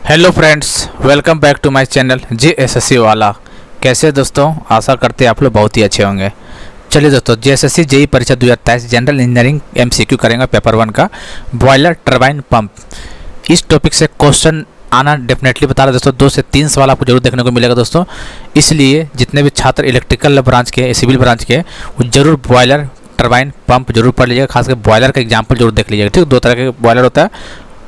Hello friends, welcome back to my channel JSSC वाला। कैसे दोस्तों, आशा करते हैं आप लोग बहुत ही अच्छे होंगे। चलिए दोस्तों, JSSC जेई परीक्षा 2023 जनरल इंजीनियरिंग MCQ करेंगे पेपर 1 का बॉयलर टरबाइन पंप। इस टॉपिक से क्वेश्चन आना डेफिनेटली बता रहा है दोस्तों। 2 से 3 सवाल आपको जरूर देखने को मिलेगा दोस्तों। इसलिए जितने भी छात्र इलेक्ट्रिकल ब्रांच के, सिविल ब्रांच के, वो जरूर बॉयलर टरबाइन पंप जरूर पढ़ लीजिएगा। खासकर बॉयलर का एग्जाम्पल जरूर देख लीजिएगा। ठीक, 2 तरह के बॉयलर होता है,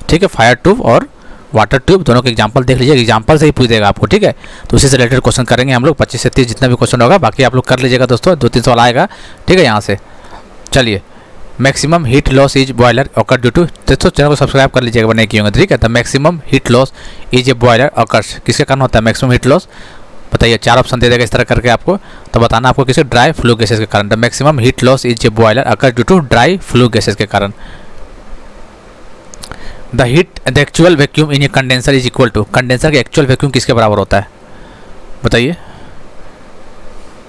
ठीक है, फायर ट्यूब और वाटर ट्यूब, दोनों के एग्जांपल देख लीजिए। एग्जांपल से ही पूछ देगा आपको, ठीक है। तो उसी से रिलेटेड क्वेश्चन करेंगे हम लोग। 25 से 30 जितना भी क्वेश्चन होगा, बाकी आप लोग कर लीजिएगा दोस्तों। 2-3 सवाल आएगा, ठीक है, यहाँ से। चलिए, maximum heat loss is boiler occur due to, दोस्तों चैनल को सब्सक्राइब कर लीजिएगा बने किए होंगे, ठीक है। तो maximum heat loss is a boiler occurs, किसके कारण होता है मैक्सिमम हीट लॉस? बताइए। 4 ऑप्शन दे देगा इस तरह करके आपको, तो बताना आपको किसी ड्राई फ्लू गैसेज के कारण। The maximum heat loss is a boiler occur due to dry flue gases के कारण। The heat the actual vacuum in a condenser is equal to, condenser का एक्चुअल वैक्यूम किसके बराबर होता है? बताइए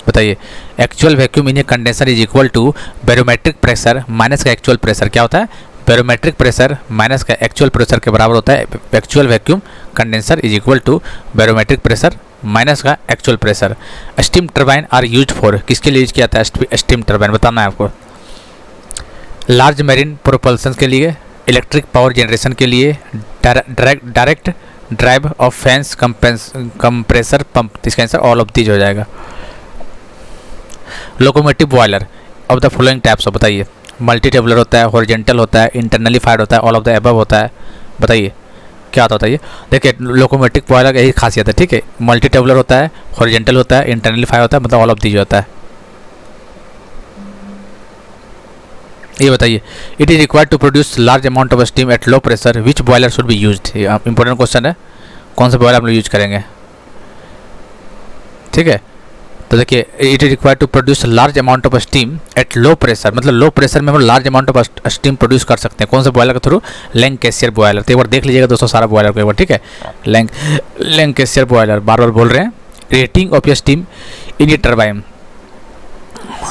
बताइए। Actual vacuum in a condenser is equal to barometric pressure minus का एक्चुअल प्रेशर। क्या होता है? बैरोमेट्रिक प्रेशर माइनस का एक्चुअल प्रेशर के बराबर होता है। Actual vacuum condenser is equal to barometric pressure minus का actual pressure. Steam turbine are use for, किसके लिए यूज किया जाता है स्टीम टरबाइन? बताना है आपको। लार्ज मैरीन प्रोपल्सन के लिए, इलेक्ट्रिक पावर जनरेशन के लिए, direct drive of fans, compressor pump. इसका आंसर ऑल ऑफ दीज हो जाएगा। Locomotive boiler of the following types of, बताइए। मल्टी टेबुलर होता है, हॉरिजॉन्टल होता है, इंटरनली फायर्ड होता है, ऑल ऑफ द अबव होता है। बताइए क्या होता है? देखिए, लोकोमोटिव बॉयलर यही खासियत है, ठीक है। मल्टी टेबुलर होता है, हॉरिजॉन्टल होता है, इंटरनली फायर होता है, मतलब ऑल ऑफ दीज होता है। ये बताइए। It is required to produce large amount of steam at low pressure, which boiler should be used? Important question है। कौन सा बॉयलर हम लोग यूज करेंगे, ठीक है। तो देखिए, it is required to produce large amount of steam at low pressure, मतलब लो प्रेशर में हम large amount of steam produce कर सकते हैं। कौन सा बॉयलर के थ्रू? लैंकेशियर बॉयलर। तो एक बार देख लीजिएगा दोस्तों सारा बॉयलर को एक बार, ठीक है। लैंकेशियर बॉयलर, बार बार बोल रहे हैं। Reheating of steam in a turbine,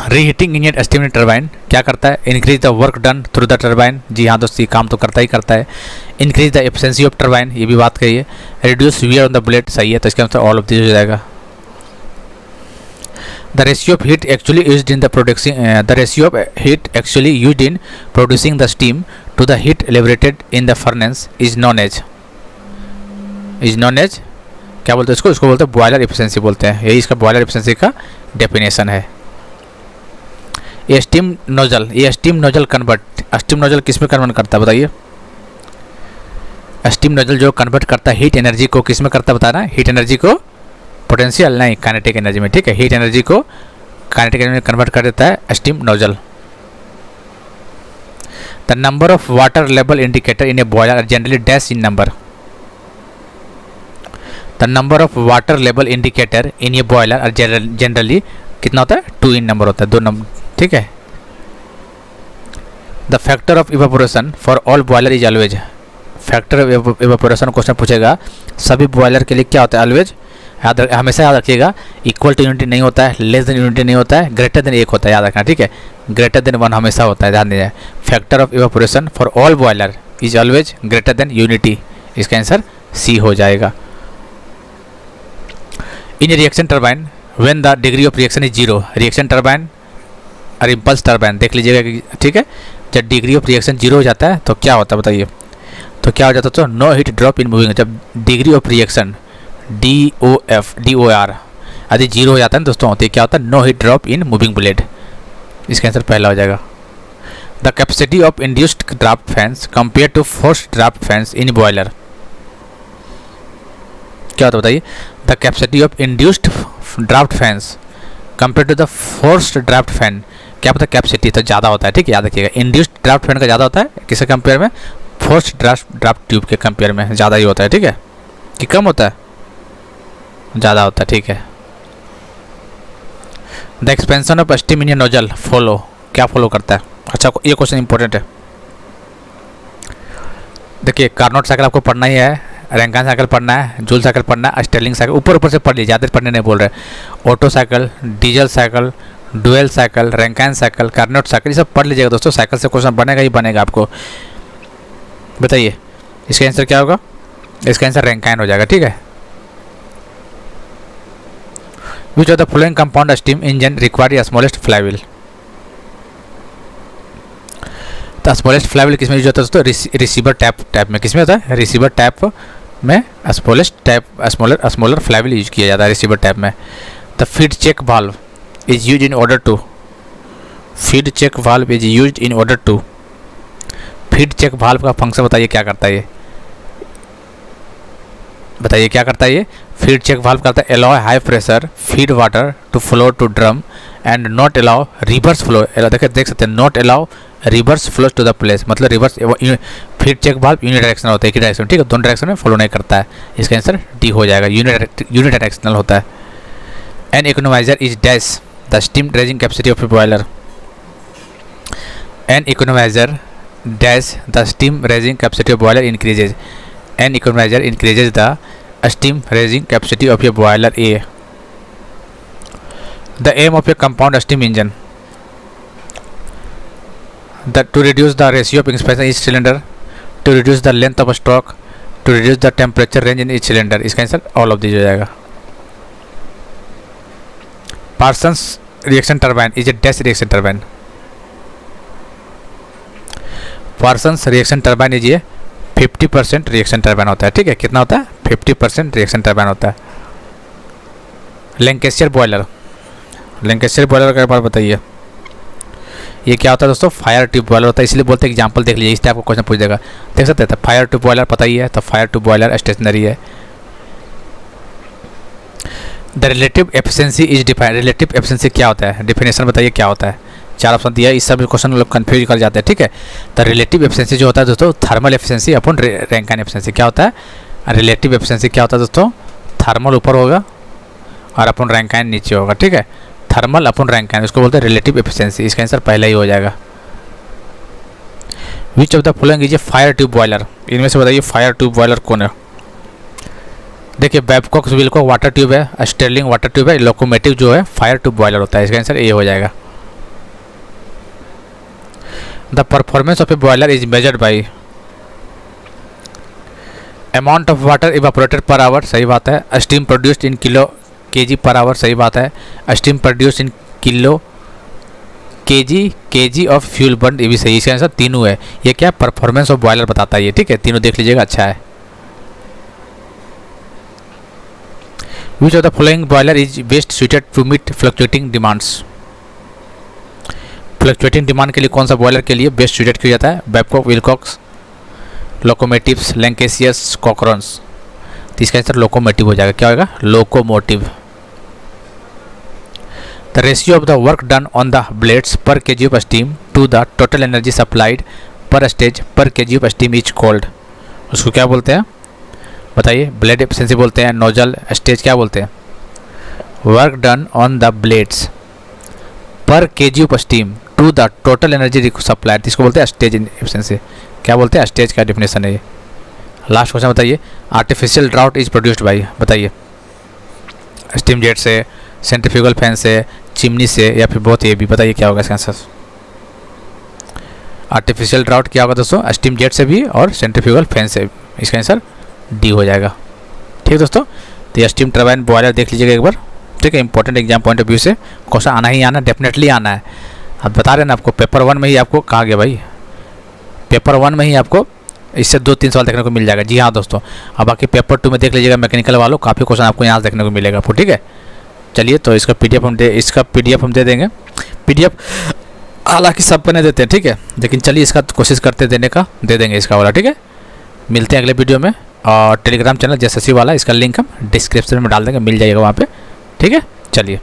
reheating in a steam turbine क्या करता है? Increase the work done through the turbine. जी हाँ दोस्तों, ये काम तो करता ही करता है। Increase the efficiency of turbine, ये भी बात कही है। Reduce wear on the blade, सही है। तो इसका मतलब ऑल ऑफ दिस हो जाएगा। The ratio of heat actually used in the production, the ratio of heat actually used in producing the steam to the heat liberated in the furnace is known as, क्या बोलते हैं इसको? इसको बोलते हैं boiler efficiency बोलते हैं। यही इसका बॉयलर एफिशिएंसी का डेफिनेशन है। ये स्टीम नोजल, ये steam nozzle convert, steam nozzle किस में कन्वर्ट करता है? बताइए। स्टीम नोजल जो कन्वर्ट करता है हीट एनर्जी को, किस में करता है बताना? हीट एनर्जी को पोटेंशियल नहीं, काइनेटिक एनर्जी में, ठीक है। हीट एनर्जी को काइनेटिक एनर्जी में कन्वर्ट कर देता है steam nozzle. The number of water level indicator in a boiler are generally dash in number. The number of water level indicator in a boiler are generally कितना होता है? 2 इन number होता है, 2 number, ठीक है। The factor of evaporation for all boiler is always, factor of evaporation question पूछेगा, सभी boiler के लिए क्या होता है? ऑलवेज, हमेशा याद रखिएगा। इक्वल टू यूनिटी नहीं होता है, लेस देन यूनिटी नहीं होता है, ग्रेटर देन 1 होता है, याद रखना, ठीक है। ग्रेटर देन 1 हमेशा होता है, ध्यान दीजिए। Factor of evaporation for all boiler is always greater than unity, इसका आंसर सी हो जाएगा। In reaction turbine when the degree of reaction is 0, reaction turbine और इम्पल्स टरबाइन देख लीजिएगा, ठीक है। जब डिग्री ऑफ रिएक्शन 0 हो जाता है तो क्या होता है बताइए? तो क्या हो जाता है? तो no heat drop in moving. जब डिग्री ऑफ रिएक्शन DOR यदि 0 हो जाता है दोस्तों, तो क्या होता है? No heat drop in moving blade, इसका आंसर पहला हो जाएगा। The capacity of induced draft fans compare to forced draft fans in boiler, क्या होता है बताइए? The capacity of induced draft fans compare to the forced draft fan, क्या पता? कैपेसिटी तो ज़्यादा होता है, ठीक है, याद रखिएगा। इंड्यूस्ड ड्राफ्ट फैन का ज़्यादा होता है, किसके कंपेयर में? फोर्स्ड ड्राफ्ट ट्यूब के कंपेयर में ज़्यादा ही होता है, ठीक है। कि कम होता है? ज़्यादा होता है, ठीक है। The expansion of steam in A nozzle follow, क्या फॉलो करता है? अच्छा, ये क्वेश्चन इंपॉर्टेंट है। देखिए, कार्नोट साइकिल आपको पढ़ना ही है, रैंकिन साइकिल पढ़ना है, जूल साइकिल पढ़ना है, स्टेर्लिंग साइकिल ऊपर से पढ़ लीजिए, ज़्यादा पढ़ने नहीं बोल रहे। Otto cycle, diesel cycle, dual cycle, Rankine cycle, Carnot cycle, ये सब पढ़ लीजिएगा दोस्तों। साइकिल से क्वेश्चन बनेगा ही बनेगा आपको। बताइए इसका आंसर क्या होगा? इसका आंसर रैंकाइन हो जाएगा, ठीक है। Which of the following compound steam engine require smallest flywheel. तो स्मॉलेस्ट फ्लाईव्हील किसमें यूज होता है दोस्तों? रिसीवर टैप में। किसमें होता है? रिसीवर टैप में स्मॉलर फ्लाईव्हील यूज किया जाता है रिसीवर टैप में। The feed check valve is use in order to, feed check valve is use in order to, feed check valve का फंक्शन बताइए क्या करता है ये, बताइए क्या करता है ये। फीड चेक वाल्व करता है allow high pressure feed water to flow to drum and not allow reverse flow. देख सकते हैं, not allow reverse flow to the place, मतलब reverse feed check valve unidirectional होता है, एक ही डायरेक्शन, ठीक है, दोनों डायरेक्शन में फ्लो नहीं करता है। इसका आंसर डी हो जाएगा, यूनिडायरेक्शनल होता है। An economiser is dash the steam raising capacity of a boiler. An economiser dash the steam raising capacity of boiler increases. An economiser increases the steam raising capacity of a boiler a. The aim of a compound steam engine to reduce the ratio of expansion in each cylinder, to reduce the length of a stroke, to reduce the temperature range in each cylinder। इसका answer all of this हो जाएगा। Parsons reaction turbine is a dash reaction turbine. Parsons reaction turbine is a 50% reaction turbine होता है, ठीक है। कितना होता है? 50% रिएक्शन टर्बाइन होता है। लैंकेशियर बॉयलर, लैंकेशियर बॉयलर का बारे बताइए, ये क्या होता है दोस्तों? फायर ट्यूब बॉयलर होता है, इसलिए बोलते हैं एग्जांपल देख लीजिए, इस टाइप को क्वेश्चन पूछ देगा। देख सकते हैं, तो फायर ट्यूब बॉयलर पता ही है, तो फायर ट्यूब बॉयलर स्टेशनरी है। The relative efficiency is defined. Relative efficiency क्या होता है? डिफिनेशन बताइए क्या होता है। 4 ऑप्शन दिया है, इस सब क्वेश्चन लोग कन्फ्यूज कर जाते हैं, ठीक है। तो रिलेटिव एफिशिएंसी जो होता है दोस्तों, थर्मल एफिशिएंसी अपन रैंकाइन एफिशिएंसी। क्या होता है? रिलेटिव एफिशिएंसी क्या होता है दोस्तों? थर्मल ऊपर होगा और अपन रैंकाइन नीचे होगा, ठीक है। थर्मल अपन रैंकाइन, उसको बोलते हैं रिलेटिव एफिशिएंसी। इसका आंसर पहला ही हो जाएगा। विच of the following is a fire tube boiler. इनमें से बताइए फायर ट्यूब बॉयलर कौन है। देखिए, बैबकॉक विल्कोक वाटर ट्यूब है, स्टेर्लिंग वाटर ट्यूब है, लोकोमोटिव जो है फायर ट्यूब बॉयलर होता है। इसका आंसर ए हो जाएगा। The performance of a boiler is measured by amount of water evaporated per hour, सही बात है। Steam produced in kilo KG per hour, सही बात है। Steam produce in kilo KG of fuel burn, ये भी सही। इसका आंसर तीनों है। ये क्या परफॉर्मेंस ऑफ बॉयलर बताता है ये, ठीक है। तीनों देख लीजिएगा, अच्छा है। Which of the following boiler is best suited to meet fluctuating demands. Fluctuating demand के लिए कौन सा बॉयलर के लिए बेस्ट सुटेड किया जाता है? Babcock Wilcox, locomotives, Lancashire, Cochran's. तो इसका आंसर लोकोमोटिव हो जाएगा। क्या होगा? Locomotive. The ratio of the work done on the blades per kg of steam to the total energy supplied per stage per kg of steam is called। उसको क्या बोलते हैं बताइए? ब्लेड एफिशिएंसी बोलते हैं। नोजल स्टेज क्या बोलते हैं? Work done on the blades per kg of steam to the total energy supplied, इसको बोलते हैं स्टेज एफिशिएंसी। क्या बोलते हैं? स्टेज का डेफिनेशन है ये। लास्ट क्वेश्चन बताइए। Artificial drought is produced by, बताइए। स्टीम जेट से, सेंट्रीफ्यूगल फैन से, चिमनी से, या फिर बहुत ये भी, बताइए क्या होगा इसका आंसर। आर्टिफिशियल ड्राउट क्या होगा दोस्तों? स्टीम जेट से भी और सेंट्रीफ्यूगल फैन से। इसका आंसर डी हो जाएगा, ठीक है दोस्तों। तो ये स्टीम टरबाइन बॉयलर देख लीजिएगा एक बार, ठीक है। Important exam point of view से क्वेश्चन आना ही आना, डेफिनेटली आना है। अब बता रहे हैं ना आपको, पेपर 1 में ही आपको कहा गया भाई, पेपर 1 में ही आपको इससे 2-3 सवाल देखने को मिल जाएगा। जी हाँ दोस्तों। अब बाकी पेपर 2 में देख लीजिएगा मैकेनिकल वालों, काफ़ी क्वेश्चन आपको यहाँ देखने को मिलेगा आपको, ठीक है। चलिए, तो इसका पीडीएफ हम दे देंगे। पीडीएफ हालांकि सबको नहीं देते हैं, ठीक है, लेकिन चलिए इसका कोशिश करते देने का, दे देंगे इसका वाला, ठीक है। मिलते हैं अगले वीडियो में। और टेलीग्राम चैनल जेएसएससी वाला, इसका लिंक हम डिस्क्रिप्शन में डाल देंगे, मिल जाएगा वहाँ पे, ठीक है। चलिए।